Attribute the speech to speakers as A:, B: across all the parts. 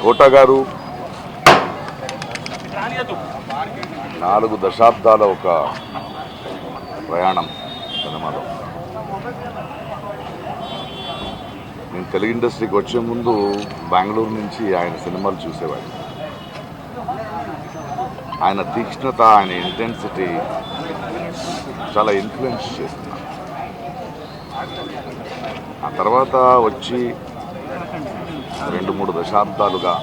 A: కోట గారు 4 దశాబ్దాల ఒక ప్రయాణం సినిమాలో. నేను తెలుగు ఇండస్ట్రీకి వచ్చే ముందు బెంగళూరు నుంచి ఆయన సినిమాలు చూసేవాడిని. ఆయన తీక్ష్ణత, ఆయన ఇంటెన్సిటీ చాలా ఇన్ఫ్లుయెన్స్ చేస్తున్నారు. ఆ తర్వాత వచ్చి 2-3 దశాబ్దాలుగా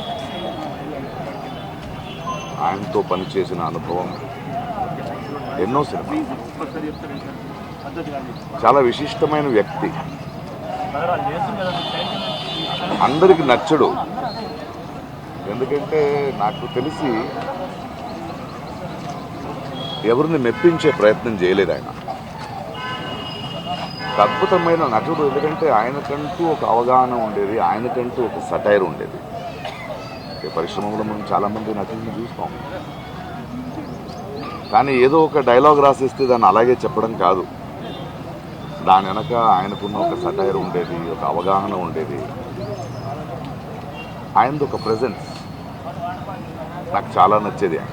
A: ఆయనతో పనిచేసిన అనుభవం, ఎన్నో సినిమాలు. చాలా విశిష్టమైన వ్యక్తి, అందరికి నచ్చడు. ఎందుకంటే నాకు తెలిసి ఎవరిని మెప్పించే ప్రయత్నం చేయలేదు ఆయన. ఒక అద్భుతమైన నటుడు. ఎందుకంటే ఆయనకంటూ ఒక అవగాహన ఉండేది, ఆయనకంటూ ఒక సటైర్ ఉండేది. పరిశ్రమలో మనం చాలామంది నటుల్ని చూస్తాం, కానీ ఏదో ఒక డైలాగ్ రాసిస్తే దాన్ని అలాగే చెప్పడం కాదు. దాని వెనక ఆయనకున్న ఒక సటైర్ ఉండేది, ఒక అవగాహన ఉండేది. ఆయనది ఒక ప్రెజెన్స్ నాకు చాలా నచ్చేది. ఆయన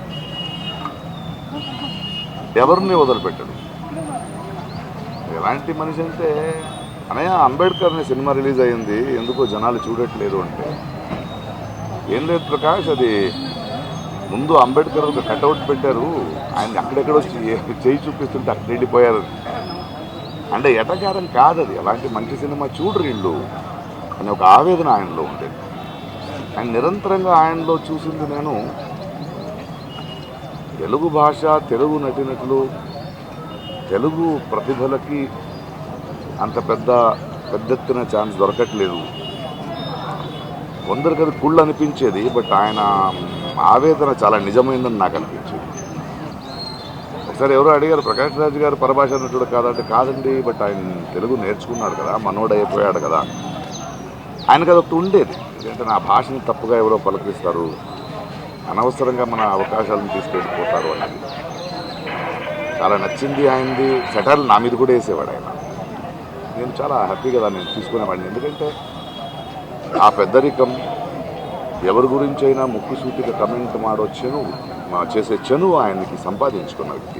A: ఎవరిని వదిలిపెట్టడు. ఎలాంటి మనిషి అంటే, అనయ్య అంబేద్కర్ అనే సినిమా రిలీజ్ అయ్యింది, ఎందుకో జనాలు చూడట్లేదు అంటే, ఏం లేదు ప్రకాష్, అది ముందు అంబేద్కర్ ఒక కట్అవుట్ పెట్టారు, ఆయన అక్కడెక్కడో చేయి చూపిస్తుంటే అక్కడ వెళ్ళిపోయారు అంటే ఎటకారం కాదు అది. అలాంటి మంచి సినిమా చూడరు వీళ్ళు అనే ఒక ఆవేదన ఆయనలో ఉండేది. ఆయన నిరంతరంగా ఆయనలో చూసింది నేను తెలుగు భాష, తెలుగు నటినటులు, తెలుగు ప్రతిభలకి అంత పెద్ద ఎత్తున ఛాన్స్ దొరకట్లేదు. కొందరికి అది కుళ్ళు అనిపించేది, బట్ ఆయన ఆవేదన చాలా నిజమైందని నాకు అనిపించేది. ఒకసారి ఎవరో అడిగారు, ప్రకాష్ రాజ్ గారు పరభాష నటుడు కాదంటే, కాదండి, బట్ ఆయన తెలుగు నేర్చుకున్నాడు కదా, మనోడు అయిపోయాడు కదా. ఆయనకు అదొకటి ఉండేది. ఎందుకంటే నా భాషని తప్పుగా ఎవరో పలకరిస్తారు, అనవసరంగా మన అవకాశాలను తీసుకెళ్ళిపోతారు అనేది చాలా నచ్చింది ఆయనది. సెటర్లు నా మీద కూడా వేసేవాడు ఆయన. నేను చాలా హ్యాపీగా దాన్ని తీసుకునేవాడిని. ఎందుకంటే ఆ పెద్దరికం, ఎవరి గురించి అయినా ముక్కుసూటిగా కమెంట్ చేసే చనువు ఆయనకి సంపాదించుకున్న వ్యక్తి.